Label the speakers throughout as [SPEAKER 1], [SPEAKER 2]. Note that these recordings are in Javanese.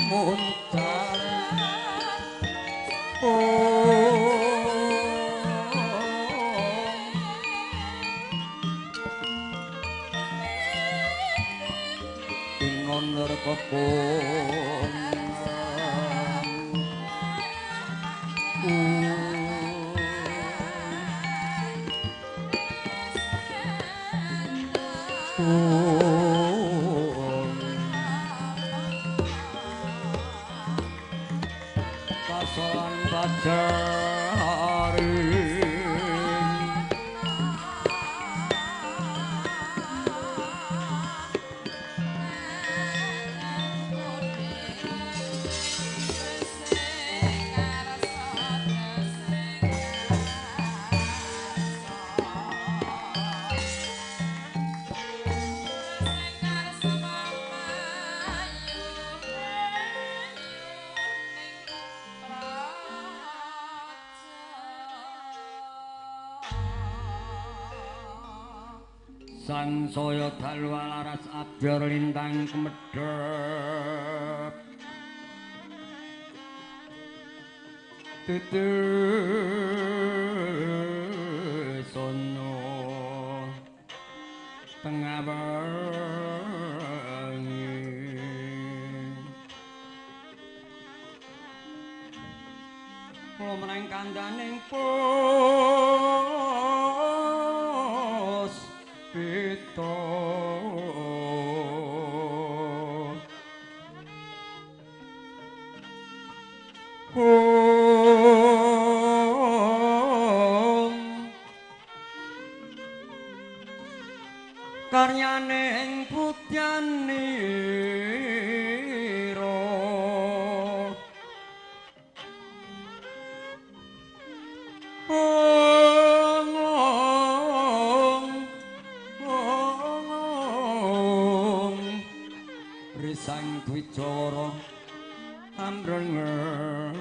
[SPEAKER 1] muncar ingon rekopon kasolan pacari sansaya dalu laras abyor lintang kemedhep tutusono tengah bengi kula meneng kandhaning Pito karyaning putyanira risang dwicara ambrengeng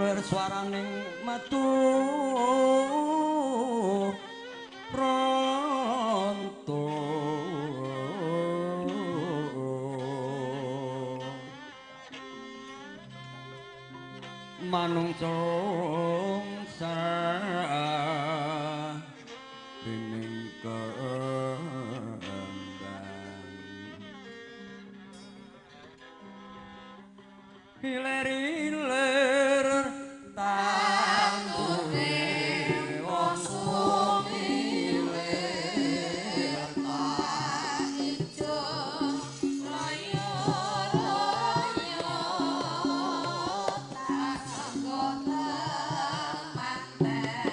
[SPEAKER 1] ler swaraning metu pronto manungsa dening kembang hiler-hiler tangune wong sumilir tak ijo layo-layo tak anggota mantenannya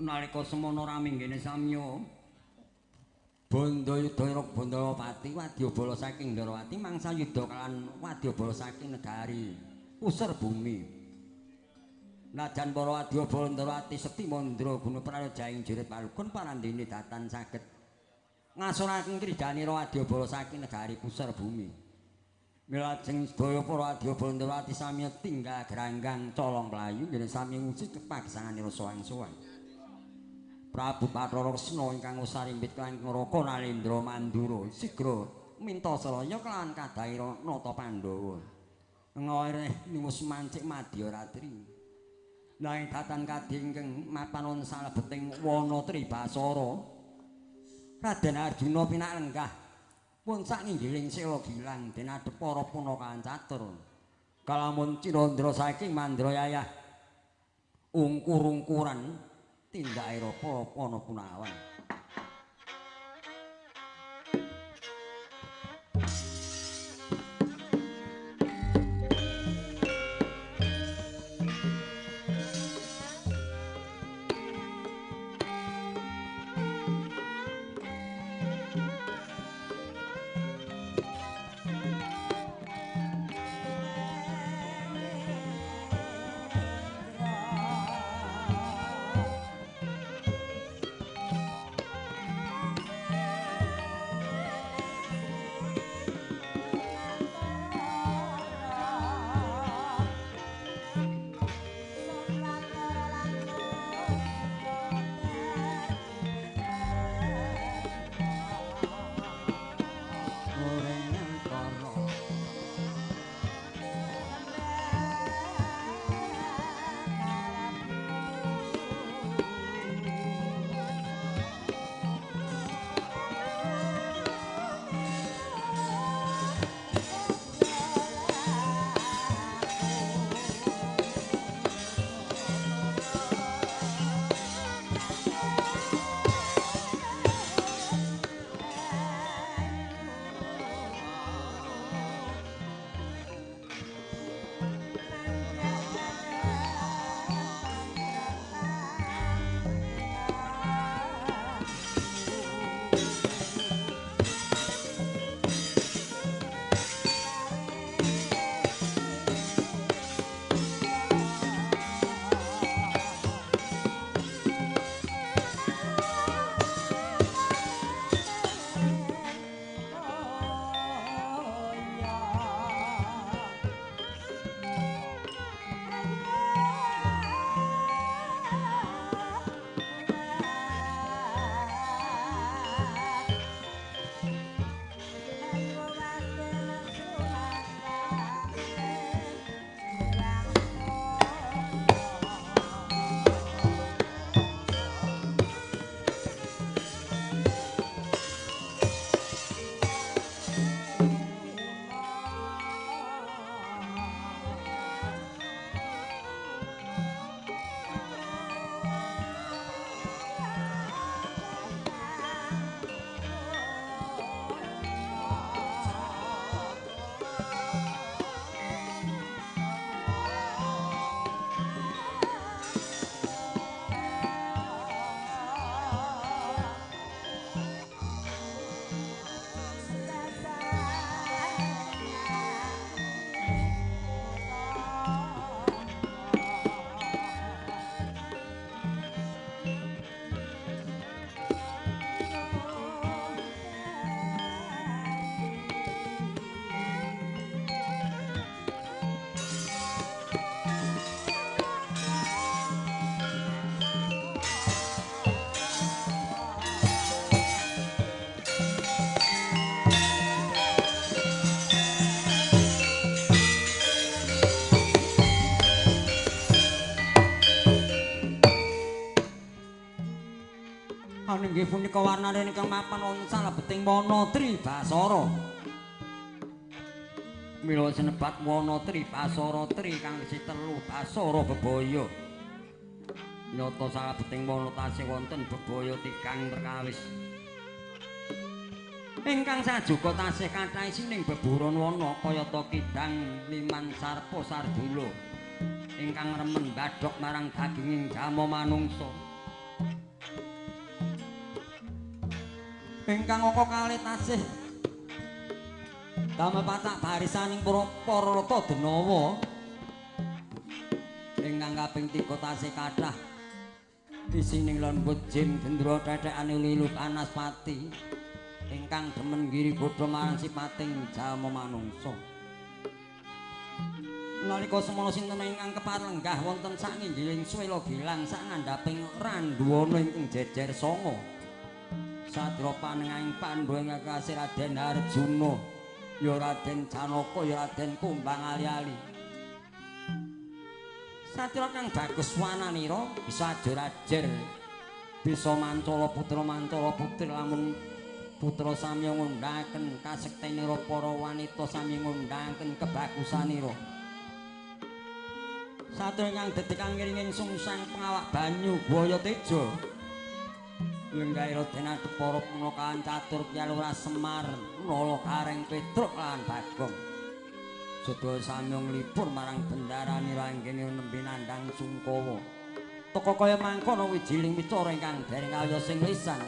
[SPEAKER 1] nalika semono raminggene samya Bandayuda Bandawapati wadyabala saking Ndarawati mangsa yuda kalan wadyabala saking negari Pusar Bumi. Najan para wadyabala Ndarawati sekti mandra guna praja ing jerit palukun parandene datan saged ngasuraken kridanira wadyabala saking negari Pusar Bumi. Milajeng sedaya para wadyabala Ndarawati sami tinggal granggang colong playu dene sami ngusi pagesanganira sowan-sowan. Prabu Bathara Resna ingkang usarimbit kelan Naraka Nalendra Mandura sigra minta selaya kelan Kadaira nata Pandhawa. Ngawireh niwus mancik madya ratri. Nanging datan kadhe ingkang mapan wonten salebeting wana Tribasara. Raden Arjuna pinak lenggah pun sak nginggiling sela gilang den adhep para punakawan catur. Kalamun Cinandra saking Mandrayayah ungkur-ungkuran tindake para Punawan. Inggih punika warnane ingkang mapan wonten salebeting wana Tribasara. Mila sinebat wana Tribasara tri kang isi telu basara bebaya. Nyata salebeting wana tasih wonten bebaya tikang perkawis. Ingkang sajuga tasih kathah isining beburon wana kayata kidang liman sarpa sardula. Ingkang remen badhok marang daginging jama manungsa. ingkang angka kalih tasih damel pacak barisaning para rata denawa ingkang kaping 3 tasih kathah isining lembut jin gendra tetekane lilut anaspati ingkang demen giri godha marang sipating jalma manungsa nalika semana sinten ingkang keparenggah wonten sakinggiling swela gilang sak ngandhaping randhuwana ingkang jejer sanga sadra panengahing Pandhawa ingkang kasih Raden Arjuna ya Raden Janaka ya Raden Kumbang ali-ali sadra kang bagus wananira bisa ajar-ajar bisa mancala putri lamun putra sami ngundhaken kasektenira para wanita sami ngundhaken kebagusanira sadaya ingkang dadi kangringing sungsang pengawak banyu Buaya Teja lenggah Raden Adepara punakaan catur Kyalura Semar Nala Kareng Petruk lan Bagong sedaya sami nglipur marang bendaranira anggene nembe nandhang Sungkawa teka kaya mangkono wijiling wicara ingkang dereng kaya sing lisan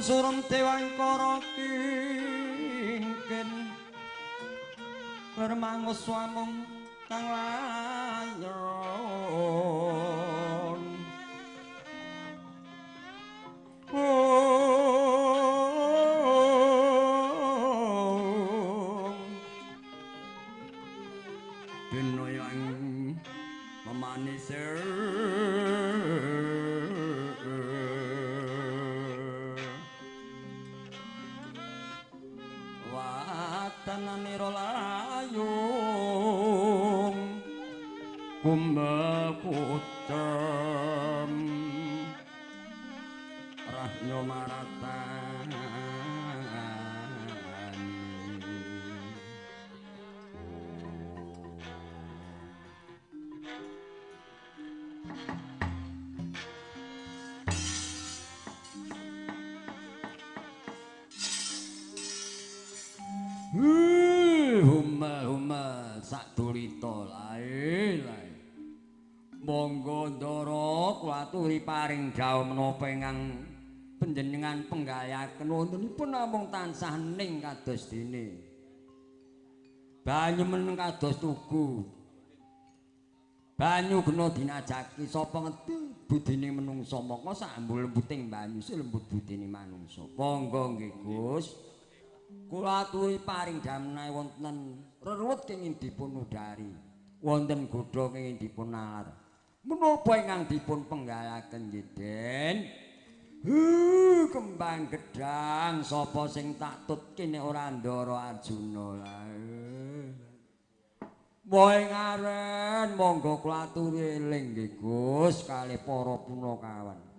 [SPEAKER 1] surum dewangkara kingkin bermangus wamung kang lanyon dina yang memanis manira layung kumbakucem rahnya maratan Humel sak durita lae. Monggo Ndara kula aturi paring dawuh menapa ingkang panjenengan penggayaken wontenipun namung tansah ning kados dene. Banyu meneng kados tugu. Banyu kena dinajaki sapa ngerti budine menungsa maka sak lembut-lembuting banyu sing lembut budine manungsa. Monggo nggih Gus. Kula aturi paring damnai wonten reruwet kenging dipun udari. Wonten godha kenging dipun nalar. Menapa ingkang dipun penggalaken nggih Den? Kembang gedang sapa sing tak tutke nek ora Ndara Arjuna lae. Woe ngaren monggo kula aturi eling nggih Gus kalih para punakawan.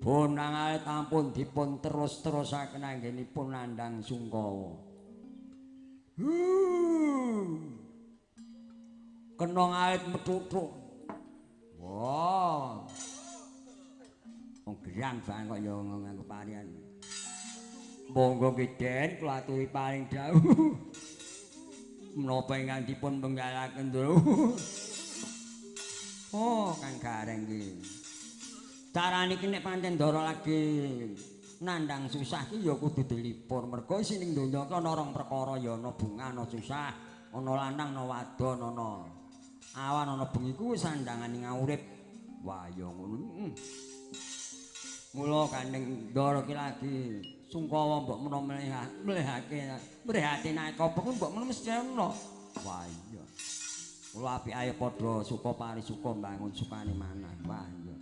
[SPEAKER 1] Bonang alit ampun dipun terus-terusaken anggenipun nandhang Sungkawa. Kena alit metutuk. Wah. Wong gerang banget kok ya nganggo parian. Monggo nggih Den kula aturi paring dawuh. Menapa ingkang dipun penggalaken lho. Oh, Kang Gareng iki. Carane iki nek pancen Ndara lagi nandhang susah ki ya kudu dilipur. Mergo isi ning donya ki ana rong perkara ya ana bunga, ana susah, ana lanang, ana wadon, ana awan, ana bengi ku wis sandangane ngurip. Wah ya ngono. Mula kandeng Ndara ki lagi Sungkawa mbok menawa mlehake prihatin apa ku mbok menawa mesti ana. Wah iya. Kula apik ayo padha suka parisuka mbangun sukane manah. Wah iya.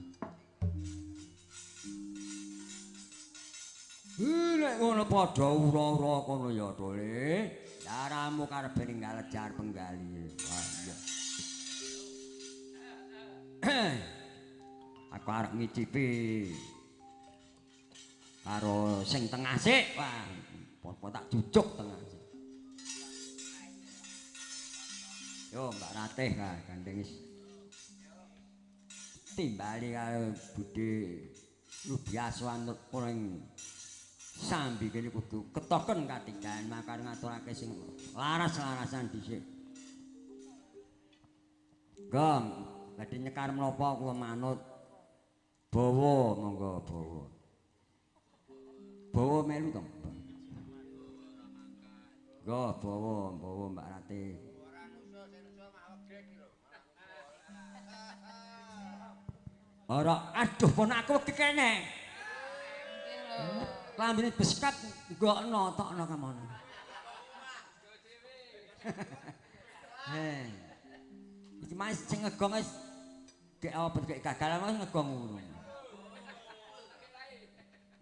[SPEAKER 1] Nek ngono padha ura-ura kono ya Dole. Caramu karepe ninggal jar penggali. Wah iya. Aku arep ngicipi karo sing tengah sik. Wah, apa tak jujuk tengah sik. Yo Mbak Ratih gandeng wis. Timbali karo Budhe Lubiasa anut kuring sambi kene kudu ketoken katingan makane ngaturake sing laras-larasan dhisik. Gong, badhe nyekar menapa kula manut. Bawa monggo bawa. Bawa melu to. Go bawa Mbak Ratih. Ora aduh ponakku kekene. Lambene beskat nggokno tokno kamono. Iki mas sing ngegong wis gek apa gek gagal mas ngegong ngono.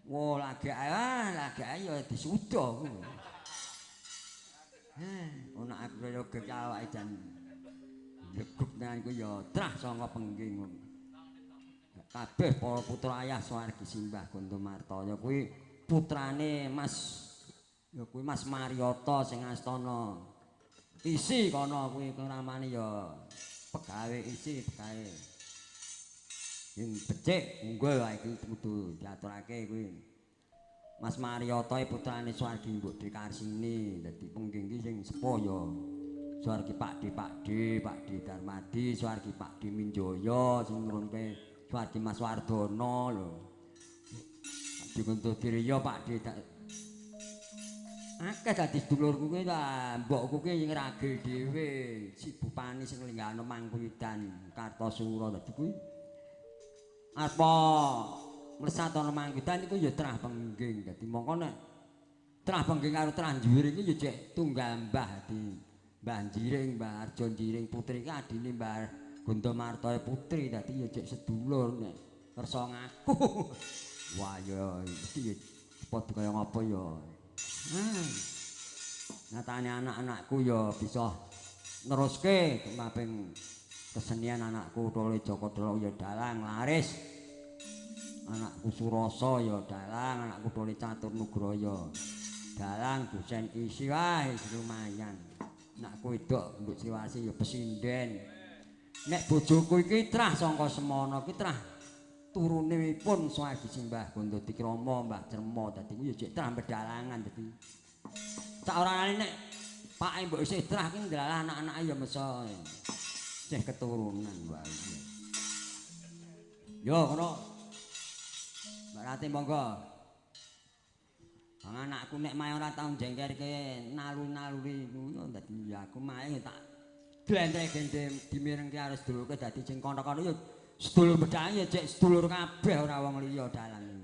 [SPEAKER 1] Wo lagi ayo disuda ngono. Ono aku kaya gek awake jan leguk nang ku ya trah sanga pengging ngono. Kabeh para putra ayah swargi simbah Gondomartaya kuwi putrane Mas ya kuwi Mas Maryata sing astana isi kono kuwi kramane ya pegawe isi pegawe sing becik unggul wae iki kudu diaturake kuwi Mas Maryata putrane Swargi Mbok Dekarsini dadi pengging iki sing sepuh ya Swargi Pakde Darmadi Swargi Pakde Minjaya sing nurunke Swargi Mas Wardono lho Dikuntudirya Pakde akeh dadi sedulurku kuwi ta mbokku ki ngragil dhewe si Bupani sing linggahno Mangkuwidan Kartosura dadi kuwi apa mlesatono Mangkuwidan iku ya trah pengging dadi mongko nek trah pengging karo trah njiring iki ya cek tunggal mbah di Mbah Jiring Mbah Arjo Jiring putri ki adine Mbah Gondomartaya putri dadi ya cek sedulur nek kersa ngaku wah ya mesti ya padha kaya ngapa ya Nyatane anak-anakku ya bisa neruske mamping kesenian anakku Tole Joko Delok ya dalang laris. Anakku Suroso ya dalang, anakku Tole Catur Nugroho dalang, dosen isi wae lumayan. Anakku wedok Nduk Siwasi ya pesinden. Nek bojoku iki trah saka semono iki trah turunipun Swagi Simbah Gondo Dikrama Mbah Cermo dadi ku ya jek trah bedalangan dadi sak orane nek pake mbok isih trah ki ndalah anak-anake ya mesa isih keturunan wae. Yo ngono. Mbak Rati monggo. Wong anakku nek mae ora tau jengkerke nalu-naluri ngono dadi ya aku mae tak glendhe-glendhe dimirengke karo sedulurku dadi sing kono-kono ya sedulur bedhang ya cek sedulur kabeh ora wong liya dalan.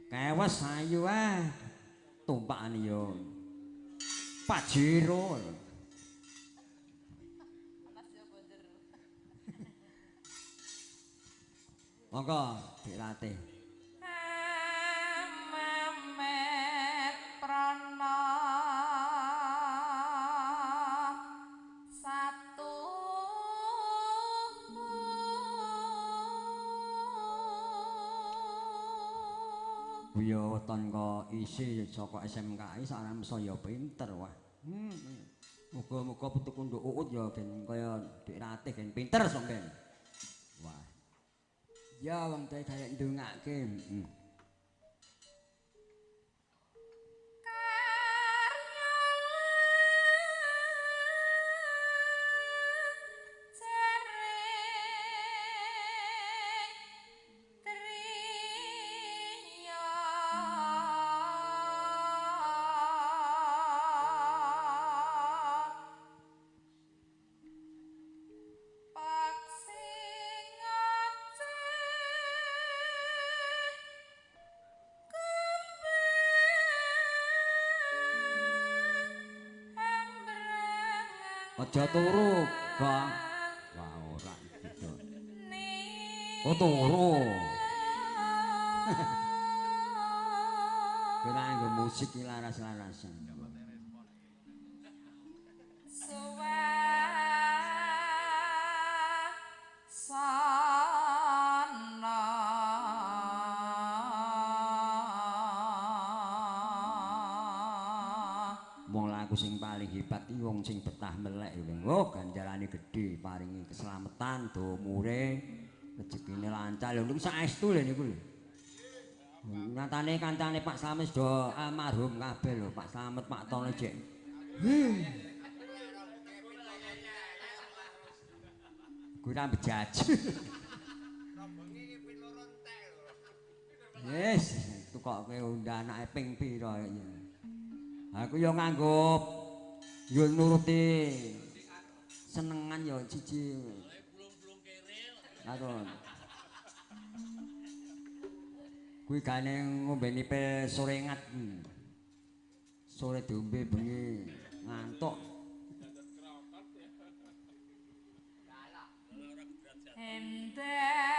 [SPEAKER 1] Kewas ayu tumpakane yo Pajero. Monggo dilatih.
[SPEAKER 2] Mamet prana satu
[SPEAKER 1] Buya weton kok isi saka SMKI sareng saya pinter wah. Muga-muga putuku Nduk Uut ya ben kaya Dik Ratih ben pinter sampean. Wah. Ya wong teh kaya ndongake. Aja turu, Bang. Wah, ora gitu. Oh, turu. Kira nggo musik iki laras-larasan. Aku sing paling hebat iki wong sing betah melek lho. Oh, ganjarane gedhe, paringi keselamatan, umure, rezekine lancar. Lho niku saestu lho niku lho. Nyatane kancane Pak Slamet do almarhum kabeh lho, Pak Slamet, Pak Tono jek. Kuwi ra bejaj. Yes, tukoke undang anake ping pira iki. Aku yo nganggo yo nuruti senengan yo siji. Aduh. Kuwi gane ngombeni pil sore ngat. Sore diombe bengi ngantuk.
[SPEAKER 2] Hendek